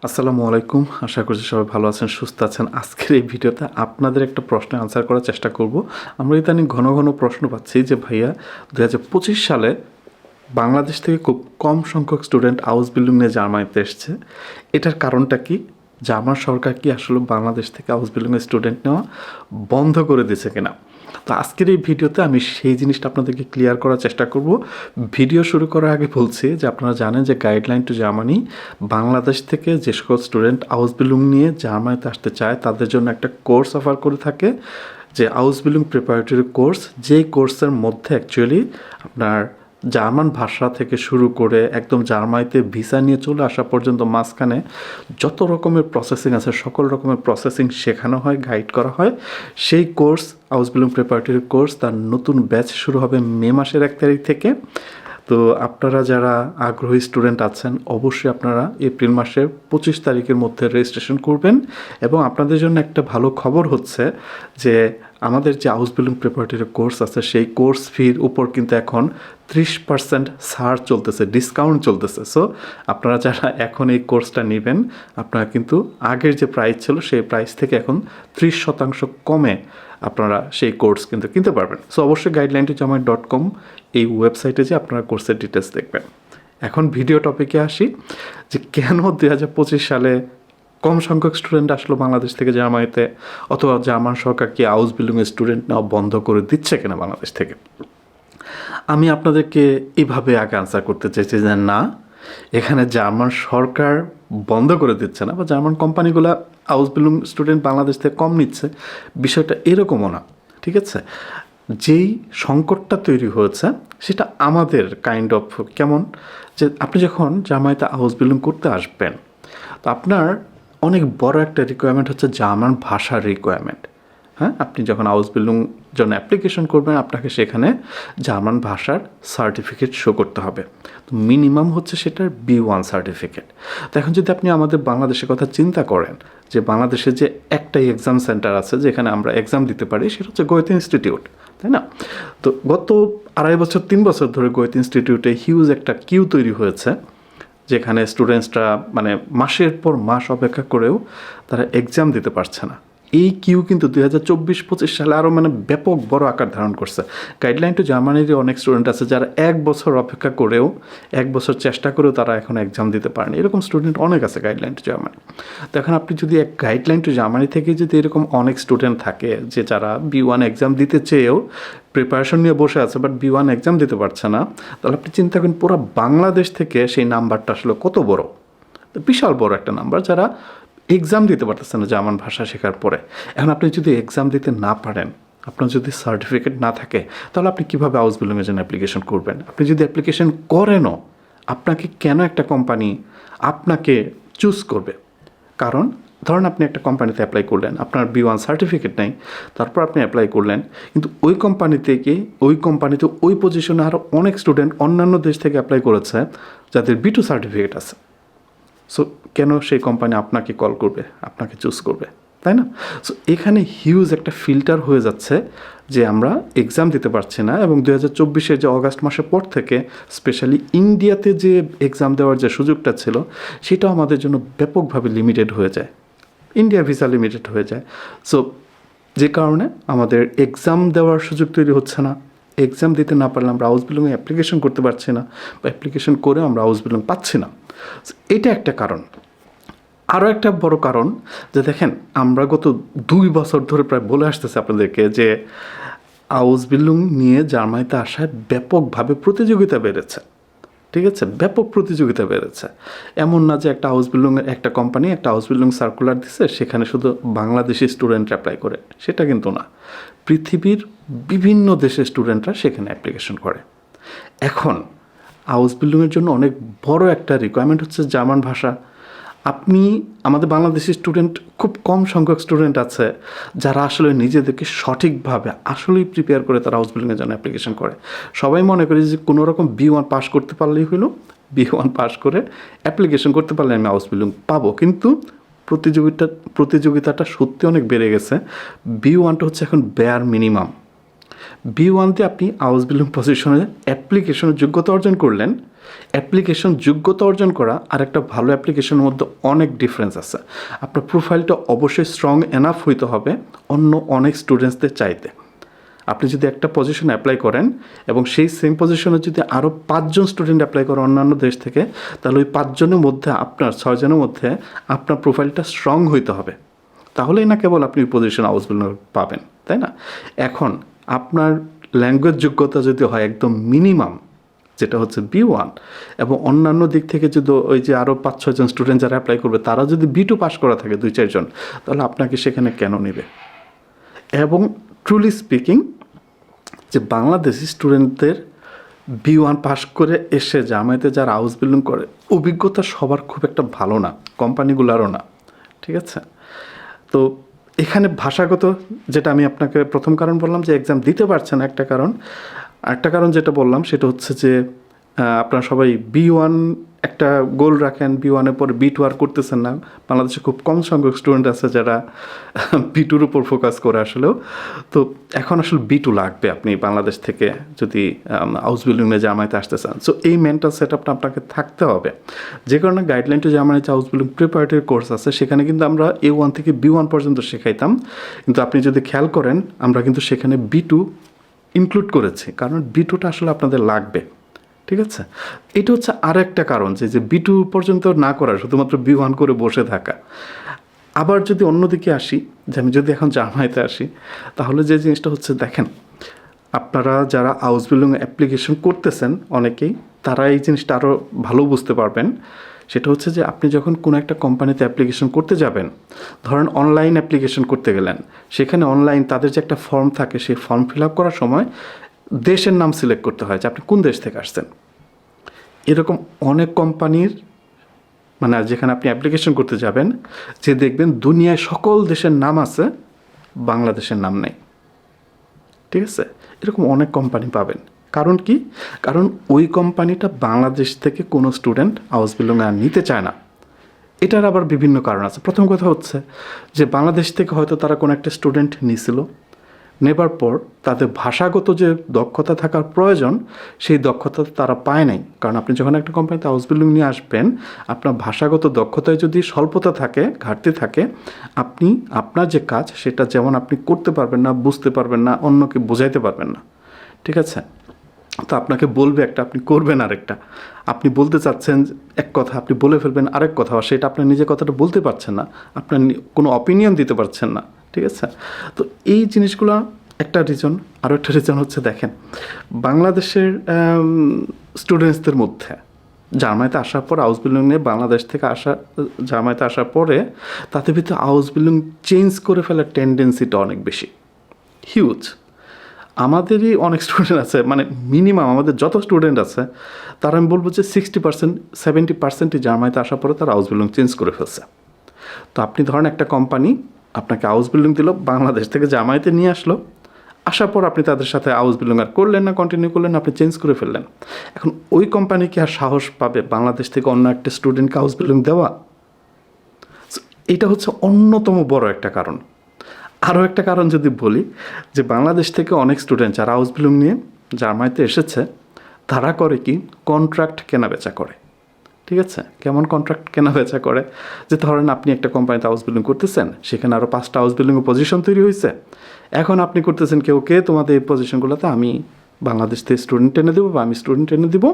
আসসালামু আলাইকুম। আশা করছি সবাই ভালো আছেন, সুস্থ আছেন। আজকের এই ভিডিওতে আপনাদের একটা প্রশ্নের আনসার করার চেষ্টা করব। আমরা ইদানিং ঘন ঘন প্রশ্ন পাচ্ছি যে ভাইয়া 2025 সালে বাংলাদেশ থেকে খুব কম সংখ্যক স্টুডেন্ট হাউস বিল্ডিং নিয়ে জার্মানিতে এসছে। এটার কারণটা কি? জার্মান সরকার কি আসলে বাংলাদেশ থেকে হাউস বিল্ডিংয়ের স্টুডেন্ট নেওয়া বন্ধ করে দিয়েছে কিনা? তো আজকের এই ভিডিওতে আমি সেই জিনিসটা আপনাদেরকে ক্লিয়ার করার চেষ্টা করব। ভিডিও শুরু করার আগে বলছি যে আপনারা জানেন যে গাইডলাইন টু জার্মানি বাংলাদেশ থেকে যে সকল স্টুডেন্ট হাউস বিল্ডিং নিয়ে জার্মানিতে আসতে চায় তাদের জন্য একটা কোর্স অফার করে থাকে, যে হাউস বিল্ডিং প্রিপারেটরি কোর্স। যেই কোর্সের মধ্যে অ্যাকচুয়ালি আপনার জার্মান ভাষা থেকে শুরু করে একদম জার্মানিতে ভিসা নিয়ে চলে আসা পর্যন্ত মাঝখানে যত রকমের প্রসেসিং আছে সকল রকমের প্রসেসিং শেখানো হয়, গাইড করা হয়। সেই course house building preparatory course, তার নতুন ব্যাচ শুরু হবে মে মাসের 1 তারিখ থেকে। তো আপনারা যারা আগ্রহী স্টুডেন্ট আছেন অবশ্যই আপনারা এপ্রিল মাসের 25 তারিখের মধ্যে রেজিস্ট্রেশন করবেন। এবং আপনাদের জন্য একটা ভালো খবর হচ্ছে যে আমাদের যে হাউস বিল্ডিং প্রিপারেটরি কোর্স আছে সেই কোর্স ফির উপর কিন্তু এখন 30% ছাড় চলতেছে, ডিসকাউন্ট চলতেছে। সো আপনারা যারা এখন এই কোর্সটা নেবেন আপনারা কিন্তু আগের যে প্রাইস ছিল সেই প্রাইস থেকে এখন 30% কমে আপনারা সেই কোর্স কিন্তু কিনতে পারবেন। সো অবশ্যই guideline2germany.com এই ওয়েবসাইটে যে আপনারা কোর্সের ডিটেলস দেখবেন। এখন ভিডিও টপিকে আসি যে কেন 2025 সালে কম সংখ্যক স্টুডেন্ট আসলো বাংলাদেশ থেকে জার্মানিতে, অথবা জার্মান সরকার কি হাউস বিল্ডিংয়ের স্টুডেন্ট নেওয়া বন্ধ করে দিচ্ছে কিনা বাংলাদেশ থেকে। আমি আপনাদেরকে এইভাবে আগে আনসার করতে চাইছি যে না, এখানে জার্মান সরকার বন্ধ করে দিচ্ছে না বা জার্মান কোম্পানিগুলো হাউস বিল্ডিং স্টুডেন্ট বাংলাদেশ থেকে কম নিচ্ছে, বিষয়টা এরকমও না। ঠিক আছে, যেই সংকটটা তৈরি হয়েছে সেটা আমাদের কাইন্ড অফ কেমন, যে আপনি যখন জার্মানিতে হাউস বিল্ডিং করতে আসবেন তো আপনার অনেক বড় একটা রিকোয়ারমেন্ট হচ্ছে জার্মান ভাষার রিকোয়ারমেন্ট। হ্যাঁ, আপনি যখন হাউস বিল্ডিং জন্য অ্যাপ্লিকেশন করবেন আপনাকে সেখানে জার্মান ভাষার সার্টিফিকেট শো করতে হবে। তো মিনিমাম হচ্ছে সেটার B1 সার্টিফিকেট। তো এখন যদি আপনি আমাদের বাংলাদেশের কথা চিন্তা করেন যে বাংলাদেশে যে একটাই এক্সাম সেন্টার আছে যেখানে আমরা এক্সাম দিতে পারি সেটা হচ্ছে গোয়েত ইনস্টিটিউট, তাই না? তো গত 2.5 বছর 3 বছর ধরে গোয়েত ইনস্টিটিউটে হিউজ একটা কিউ তৈরি হয়েছে, যেখানে স্টুডেন্টসরা মানে মাসের পর মাস অপেক্ষা করেও তারা এক্সাম দিতে পারছে না। এই কিউ কিন্তু 2024-25 সালে আরও মানে ব্যাপক বড় আকার ধারণ করছে। গাইডলাইন টু জার্মানির অনেক স্টুডেন্ট আছে যারা 1 বছর অপেক্ষা করেও 1 বছর চেষ্টা করেও তারা এখন এক্সাম দিতে পারেনি। এরকম স্টুডেন্ট অনেক আছে গাইডলাইন টু জার্মানি। তো এখন আপনি যদি এক গাইডলাইন টু জার্মানি থেকে যদি এরকম অনেক স্টুডেন্ট থাকে যে যারা B1 এক্সাম দিতে চেয়েও প্রিপারেশন নিয়ে বসে আছে বাট B1 এক্সাম দিতে পারছে না, তাহলে আপনি চিন্তা করেন পুরো বাংলাদেশ থেকে সেই নাম্বারটা আসলে কত বড়। বিশাল বড় একটা নাম্বার যারা এক্সাম দিতে পারতেছে না জার্মান ভাষা শেখার পরে। এখন আপনি যদি এক্সাম দিতে না পারেন, আপনার যদি সার্টিফিকেট না থাকে, তাহলে আপনি কীভাবে হাউস বিল্ডিংয়ের জন্য অ্যাপ্লিকেশন করবেন? আপনি যদি অ্যাপ্লিকেশন করেনও আপনাকে কেন একটা কোম্পানি আপনাকে চুজ করবে? কারণ ধরুন আপনি একটা কোম্পানিতে অ্যাপ্লাই করলেন, আপনার B1 সার্টিফিকেট নেই, তারপর আপনি অ্যাপ্লাই করলেন, কিন্তু ওই কোম্পানিতে ওই পজিশনে আরও অনেক স্টুডেন্ট অন্যান্য দেশ থেকে অ্যাপ্লাই করেছে যাদের B2 সার্টিফিকেট আছে। সো কেন সেই কোম্পানি আপনাকে কল করবে, আপনাকে চুজ করবে, তাই না? সো এখানে হিউজ একটা ফিল্টার হয়ে যাচ্ছে যে আমরা এক্সাম দিতে পারছি না। এবং 2024-এর যে অগাস্ট মাসের পর থেকে স্পেশালি ইন্ডিয়াতে যে এক্সাম দেওয়ার যে সুযোগটা ছিল সেটাও আমাদের জন্য ব্যাপকভাবে লিমিটেড হয়ে যায়, ইন্ডিয়া ভিসা লিমিটেড হয়ে যায়। সো যে কারণে আমাদের এক্সাম দেওয়ার সুযোগ তৈরি হচ্ছে না। এক্সাম দিতে না পারলে আমরা হাউস বিল্ডিংয়ে অ্যাপ্লিকেশন করতে পারছি না, বা অ্যাপ্লিকেশন করেও আমরা হাউস বিল্ডিং পাচ্ছি না। এটা একটা কারণ। আরও একটা বড় কারণ যে দেখেন, আমরা গত 2 বছর ধরে প্রায় বলে আসতেছি আপনাদেরকে যে হাউস বিল্ডিং নিয়ে জার্মানিতে আসায় ব্যাপকভাবে প্রতিযোগিতা বেড়েছে। ঠিক আছে, ব্যাপক প্রতিযোগিতা বেড়েছে। এমন না যে একটা হাউস বিল্ডিংয়ের একটা কোম্পানি একটা হাউস বিল্ডিং সার্কুলার দিচ্ছে সেখানে শুধু বাংলাদেশি স্টুডেন্ট অ্যাপ্লাই করে, সেটা কিন্তু না। পৃথিবীর বিভিন্ন দেশের স্টুডেন্টরা সেখানে অ্যাপ্লিকেশন করে। এখন হাউস বিল্ডিংয়ের জন্য অনেক বড় একটা রিকোয়ারমেন্ট হচ্ছে জার্মান ভাষা। আপনি আমাদের বাংলাদেশি স্টুডেন্ট খুব কম সংখ্যক স্টুডেন্ট আছে যারা আসলে নিজেদেরকে সঠিকভাবে আসলেই প্রিপেয়ার করে তারা হাউস বিল্ডিংয়ের জন্য অ্যাপ্লিকেশন করে। সবাই মনে করে যে কোনো রকম B1 পাস করতে পারলেই হলো, B1 পাস করে অ্যাপ্লিকেশন করতে পারলে আমি হাউস বিল্ডিং পাবো। কিন্তু প্রতিযোগিতাটা সত্যি অনেক বেড়ে গেছে। B1টা হচ্ছে এখন বেয়ার মিনিমাম। B1 দিয়ে আপনি হাউস বিল্ডিং পজিশনে অ্যাপ্লিকেশনের যোগ্যতা অর্জন করলেন, অ্যাপ্লিকেশন যোগ্যতা অর্জন করা আর একটা ভালো অ্যাপ্লিকেশনের মধ্যে অনেক ডিফারেন্স আছে। আপনার প্রোফাইলটা অবশ্যই স্ট্রং এনাফ হইতে হবে অন্য অনেক স্টুডেন্টসদের চাইতে। আপনি যদি একটা পজিশনে অ্যাপ্লাই করেন এবং সেই সেম পজিশনে যদি আরও 5 জন স্টুডেন্ট অ্যাপ্লাই করে অন্যান্য দেশ থেকে, তাহলে ওই 5 জনের মধ্যে আপনার 6 জনের মধ্যে আপনার প্রোফাইলটা স্ট্রং হইতে হবে, তাহলেই না কেবল আপনি ওই পজিশনে আউসবিল্ডিং পাবেন, তাই না? এখন আপনার ল্যাঙ্গুয়েজ যোগ্যতা যদি হয় একদম মিনিমাম, যেটা হচ্ছে B1, এবং অন্যান্য দিক থেকে যদি ওই যে আরও 5-6 জন স্টুডেন্ট যারা অ্যাপ্লাই করবে তারা যদি B2 পাস করা থাকে 2-4 জন, তাহলে আপনাকে সেখানে কেন নেবে? এবং ট্রুলি স্পিকিং, যে বাংলাদেশি স্টুডেন্টদের B1 পাস করে এসে জামায়াতে যারা হাউস বিল্ডিং করে অভিজ্ঞতা সবার খুব একটা ভালো না, কোম্পানিগুলোরও না, ঠিক আছে? তো এখানে ভাষাগত, যেটা আমি আপনাকে প্রথম কারণ বললাম যে এক্সাম দিতে পারছে না একটা কারণ, আরেকটা কারণ যেটা বললাম সেটা হচ্ছে যে আপনারা সবাই B1 একটা গোল রাখেন, B1-এর পরে B2 আর করতেছেন না। বাংলাদেশে খুব কম সংখ্যক স্টুডেন্ট আছে যারা B2-র উপর ফোকাস করে আসলেও। তো এখন আসলে B2 লাগবে আপনি বাংলাদেশ থেকে যদি হাউস বিল্ডিংয়ে জামায়াতে আসতে চান। সো এই মেন্টাল সেট আপটা আপনাকে থাকতে হবে। যে কারণে গাইডলাইন টু জামায়াতে হাউস বিল্ডিং প্রিপারেটরি কোর্স আছে, সেখানে কিন্তু আমরা A1 থেকে B1 পর্যন্ত শেখাইতাম, কিন্তু আপনি যদি খেয়াল করেন আমরা কিন্তু সেখানে B2 ইনক্লুড করেছি, কারণ B2টা আসলে আপনাদের লাগবে, ঠিক আছে? এটা হচ্ছে আর একটা কারণ যে B2 পর্যন্ত না করা, শুধুমাত্র B1 করে বসে থাকা। আবার যদি অন্যদিকে আসি, যে আমি যদি এখন জামায়াতে আসি, তাহলে যে জিনিসটা হচ্ছে দেখেন, আপনারা যারা হাউস বিল্ডিং অ্যাপ্লিকেশন করতেছেন অনেকেই, তারা এই জিনিসটা আরও ভালো বুঝতে পারবেন। সেটা হচ্ছে যে আপনি যখন কোনো একটা কোম্পানিতে অ্যাপ্লিকেশন করতে যাবেন, ধরেন অনলাইন অ্যাপ্লিকেশন করতে গেলেন, সেখানে অনলাইন তাদের যে একটা ফর্ম থাকে, সেই ফর্ম ফিল আপ করার সময় দেশের নাম সিলেক্ট করতে হয় যে আপনি কোন দেশ থেকে আসছেন। এরকম অনেক কোম্পানির, মানে যেখানে আপনি অ্যাপ্লিকেশন করতে যাবেন, যে দেখবেন দুনিয়ায় সকল দেশের নাম আছে, বাংলাদেশের নাম নেই, ঠিক আছে? এরকম অনেক কোম্পানি পাবেন। কারণ কি? কারণ ওই কোম্পানিটা বাংলাদেশ থেকে কোনো স্টুডেন্ট হাউস বিল্ডিং আর নিতে চায় না। এটার আবার বিভিন্ন কারণ আছে। প্রথম কথা হচ্ছে যে বাংলাদেশ থেকে হয়তো তারা কোনো একটা স্টুডেন্ট নিছিল, নেবার পর তাদের ভাষাগত যে দক্ষতা থাকার প্রয়োজন, সেই দক্ষতা তারা পায় নাই। কারণ আপনি যখন একটা কোম্পানিতে হাউস বিল্ডিং নিয়ে আসবেন, আপনার ভাষাগত দক্ষতায় যদি স্বল্পতা থাকে, ঘাটতি থাকে, আপনি আপনার যে কাজ সেটা যেমন আপনি করতে পারবেন না, বুঝতে পারবেন না, অন্যকে বোঝাইতে পারবেন না, ঠিক আছে? তো আপনাকে বলবে একটা, আপনি করবেন আরেকটা। আপনি বলতে চাচ্ছেন এক কথা, আপনি বলে ফেলবেন আরেক কথা, সেটা আপনার নিজের কথাটা বলতে পারছেন না, আপনার কোনো অপিনিয়ন দিতে পারছেন না, ঠিক আছে? তো এই জিনিসগুলো একটা রিজন। আরও একটা রিজন হচ্ছে দেখেন, বাংলাদেশের স্টুডেন্টসদের মধ্যে জামায়াতে আসার পর হাউস বিল্ডিং নিয়ে বাংলাদেশ থেকে জামায়াতে আসার পরে তাদের ভিতরে হাউস বিল্ডিং চেঞ্জ করে ফেলার টেন্ডেন্সিটা অনেক বেশি, হিউজ। আমাদেরই অনেক স্টুডেন্ট আছে, মানে মিনিমাম আমাদের যত স্টুডেন্ট আছে তারা আমি বলবো যে 60%, 70%ই জামায়াতে আসার পরে তারা হাউস বিল্ডিং চেঞ্জ করে ফেলছে। তো আপনি ধরেন একটা কোম্পানি আপনাকে হাউস বিল্ডিং দিল, বাংলাদেশ থেকে জামায়াতে নিয়ে আসলো, আসার পর আপনি তাদের সাথে হাউস বিল্ডিং আর করলেন না, কন্টিনিউ করলেন না, আপনি চেঞ্জ করে ফেললেন। এখন ওই কোম্পানি কি আর সাহস পাবে বাংলাদেশ থেকে অন্য একটা স্টুডেন্টকে হাউস বিল্ডিং দেওয়া? এটা হচ্ছে অন্যতম বড় একটা কারণ। আরও একটা কারণ যদি বলি, যে বাংলাদেশ থেকে অনেক স্টুডেন্ট যারা হাউস বিল্ডিং নিয়ে জামায়াতে এসেছে, তারা করে কি, কন্ট্রাক্ট কেনা বেচা করে, ঠিক আছে? কেমন কন্ট্রাক্ট কেনা বেচা করে? যে ধরেন আপনি একটা কোম্পানিতে হাউস বিল্ডিং করতেছেন, সেখানে আরও 5টা হাউস বিল্ডিংয়ের পজিশন তৈরি হয়েছে, এখন আপনি করতেছেন কে তোমাদের এই পজিশনগুলোতে আমি বাংলাদেশ থেকে স্টুডেন্ট এনে দেবো বা আমি স্টুডেন্ট এনে দেবো,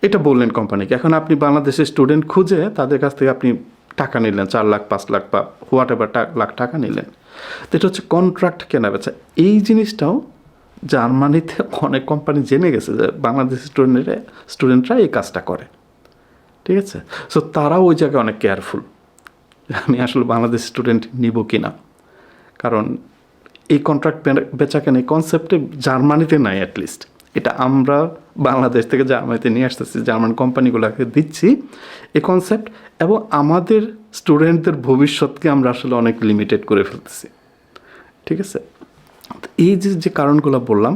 এটা বললেন কোম্পানিকে। এখন আপনি বাংলাদেশের স্টুডেন্ট খুঁজে তাদের কাছ থেকে আপনি টাকা নিলেন, 4 লাখ 5 লাখ বা হোয়াট এভার লাখ টাকা নিলেন। তো এটা হচ্ছে কন্ট্রাক্ট কেনা বেচা। এই জিনিসটাও জার্মানিতে অনেক কোম্পানি জেনে গেছে যে বাংলাদেশি স্টুডেন্টরা এই কাজটা করে, ঠিক আছে? সো তারাও ওই জায়গায় অনেক কেয়ারফুল, আমি আসলে বাংলাদেশ স্টুডেন্ট নিব কি না। কারণ এই কন্ট্রাক্ট বেচাকেনা এই কনসেপ্টে জার্মানিতে নাই, অ্যাটলিস্ট এটা আমরা বাংলাদেশ থেকে জার্মানিতে নিয়ে আসতেছি, জার্মান কোম্পানিগুলোকে দিচ্ছি এই কনসেপ্ট, এবং আমাদের স্টুডেন্টদের ভবিষ্যৎকে আমরা আসলে অনেক লিমিটেড করে ফেলতেছি, ঠিক আছে? এই যে কারণগুলো বললাম,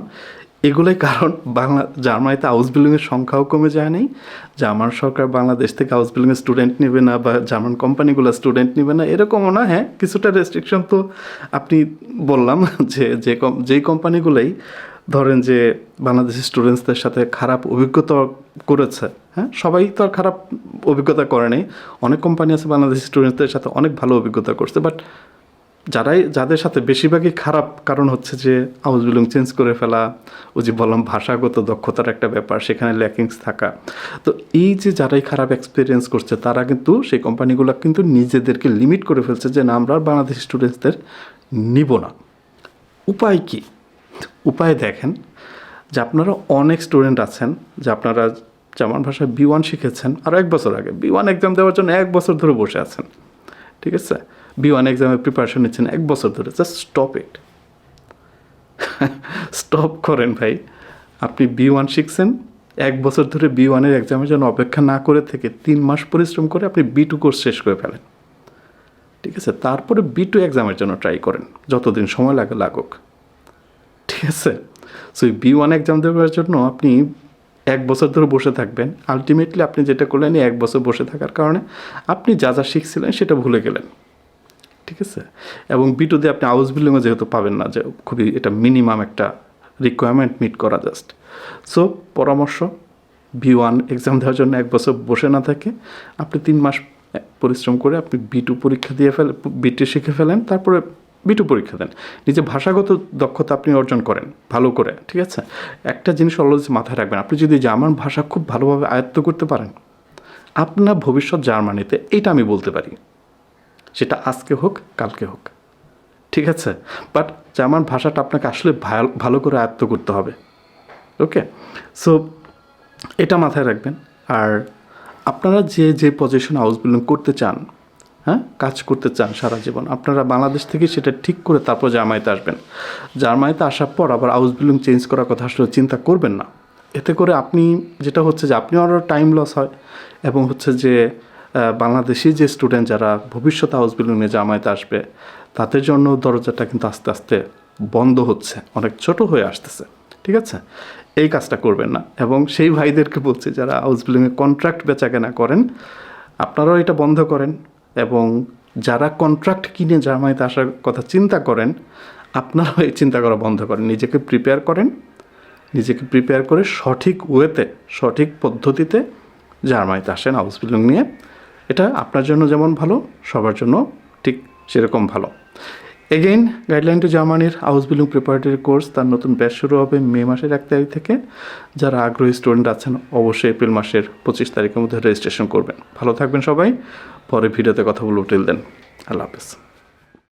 এগুলোই কারণ জার্মানিতে হাউস বিল্ডিংয়ের সংখ্যাও কমে যায় নাই। জার্মান সরকার বাংলাদেশ থেকে হাউস বিল্ডিংয়ের স্টুডেন্ট নেবে না বা জার্মান কোম্পানিগুলো স্টুডেন্ট নেবে না, এরকমও না। হ্যাঁ, কিছুটা রেস্ট্রিকশন তো আপনি বললাম যে যেই কোম্পানিগুলোই ধরেন যে বাংলাদেশি স্টুডেন্টসদের সাথে খারাপ অভিজ্ঞতা করেছে, হ্যাঁ, সবাই তো আর খারাপ অভিজ্ঞতা করে নেই। অনেক কোম্পানি আছে বাংলাদেশি স্টুডেন্টসদের সাথে অনেক ভালো অভিজ্ঞতা করছে, বাট যাদের সাথে বেশিরভাগই খারাপ কারণ হচ্ছে যে হাউস বিল্ডিং চেঞ্জ করে ফেলা, ওই যে বললাম ভাষাগত দক্ষতার একটা ব্যাপার, সেখানে ল্যাকিংস থাকা। তো এই যে যারাই খারাপ এক্সপিরিয়েন্স করছে তারা কিন্তু সেই কোম্পানিগুলো কিন্তু নিজেদেরকে লিমিট করে ফেলছে যে না, আমরা বাংলাদেশি স্টুডেন্টসদের নিব না। উপায় কি? উপায় দেখেন যে আপনারা অনেক স্টুডেন্ট আছেন যে আপনারা জার্মান ভাষায় B1 শিখেছেন আর 1 বছর আগে B1 এক্সাম দেওয়ার জন্য 1 বছর ধরে বসে আছেন, ঠিক আছে? B1 এক্সামের প্রিপারেশন নিচ্ছেন 1 বছর ধরে। জাস্ট স্টপ ইট, স্টপ করেন ভাই। আপনি B1 শিখছেন, 1 বছর ধরে B1-এর এক্সামের জন্য অপেক্ষা না করে থেকে 3 মাস পরিশ্রম করে আপনি B2 কোর্স শেষ করে ফেলেন, ঠিক আছে? তারপরে B2 এক্সামের জন্য ট্রাই করেন, যতদিন সময় লাগুক, ঠিক আছে? সো এই B1 এক্সাম দেওয়ার জন্য আপনি 1 বছর ধরে বসে থাকবেন। আলটিমেটলি আপনি যেটা করলেন, 1 বছর বসে থাকার কারণে আপনি যা যা শিখছিলেন সেটা ভুলে গেলেন, ঠিক আছে? এবং B2 দিয়ে আপনি হাউস বিল্ডিংও যেহেতু পাবেন না, যে খুবই এটা মিনিমাম একটা রিকোয়ারমেন্ট মিট করা জাস্ট। সো পরামর্শ, B1 এক্সাম দেওয়ার জন্য 1 বছর বসে না থাকে আপনি 3 মাস পরিশ্রম করে আপনি B2 পরীক্ষা দিয়ে B2 শিখে ফেলেন, তারপরে B2 পরীক্ষা দেন। নিজে ভাষাগত দক্ষতা আপনি অর্জন করেন ভালো করে, ঠিক আছে? একটা জিনিস অলওয়েজ মাথায় রাখবেন, আপনি যদি জার্মান ভাষা খুব ভালোভাবে আয়ত্ত করতে পারেন, আপনার ভবিষ্যৎ জার্মানিতে, এইটা আমি বলতে পারি, সেটা আজকে হোক কালকে হোক, ঠিক আছে? বাট জার্মান ভাষাটা আপনাকে আসলে ভালো করে আয়ত্ত করতে হবে, ওকে? সো এটা মাথায় রাখবেন। আর আপনারা যে পজিশন হাউস বিল্ডিং করতে চান, হ্যাঁ, কাজ করতে চান সারা জীবন, আপনারা বাংলাদেশ থেকে সেটা ঠিক করে তারপর জার্মানিতে আসবেন। জার্মানিতে আসার পর আবার হাউস বিল্ডিং চেঞ্জ করার কথা আসলে চিন্তা করবেন না। এতে করে আপনি যেটা হচ্ছে যে আপনি আরও টাইম লস হয়, এবং হচ্ছে যে বাংলাদেশি যে স্টুডেন্ট যারা ভবিষ্যতে হাউস বিল্ডিংয়ে জার্মানিতে আসবে তাদের জন্য দরজাটা কিন্তু আস্তে আস্তে বন্ধ হচ্ছে, অনেক ছোট হয়ে আসতেছে, ঠিক আছে? এই কাজটা করবেন না। এবং সেই ভাইদেরকে বলছি যারা হাউস বিল্ডিংয়ে কন্ট্রাক্ট বেচাকেনা করেন, আপনারাও এটা বন্ধ করেন। এবং যারা কন্ট্রাক্ট কিনে জার্মানিতে আসার কথা চিন্তা করেন, আপনারাও এই চিন্তা করা বন্ধ করেন। নিজেকে প্রিপেয়ার করে সঠিক ওয়েতে, সঠিক পদ্ধতিতে জার্মানিতে আসেন হাউস বিল্ডিং নিয়ে। এটা আপনার জন্য যেমন ভালো, সবার জন্য ঠিক সেরকম ভালো। এগেইন, গাইডলাইন টু জার্মানির হাউস বিল্ডিং প্রিপারেটরি কোর্স, তার নতুন ব্যাচ শুরু হবে মে মাসের 1 তারিখ থেকে। যারা আগ্রহী স্টুডেন্ট আছেন অবশ্যই এপ্রিল মাসের 25 তারিখের মধ্যে রেজিস্ট্রেশন করবেন। ভালো থাকবেন সবাই, পরে ভিডিওতে কথা বলবো। টিল দেন, আল্লাহ হাফেজ।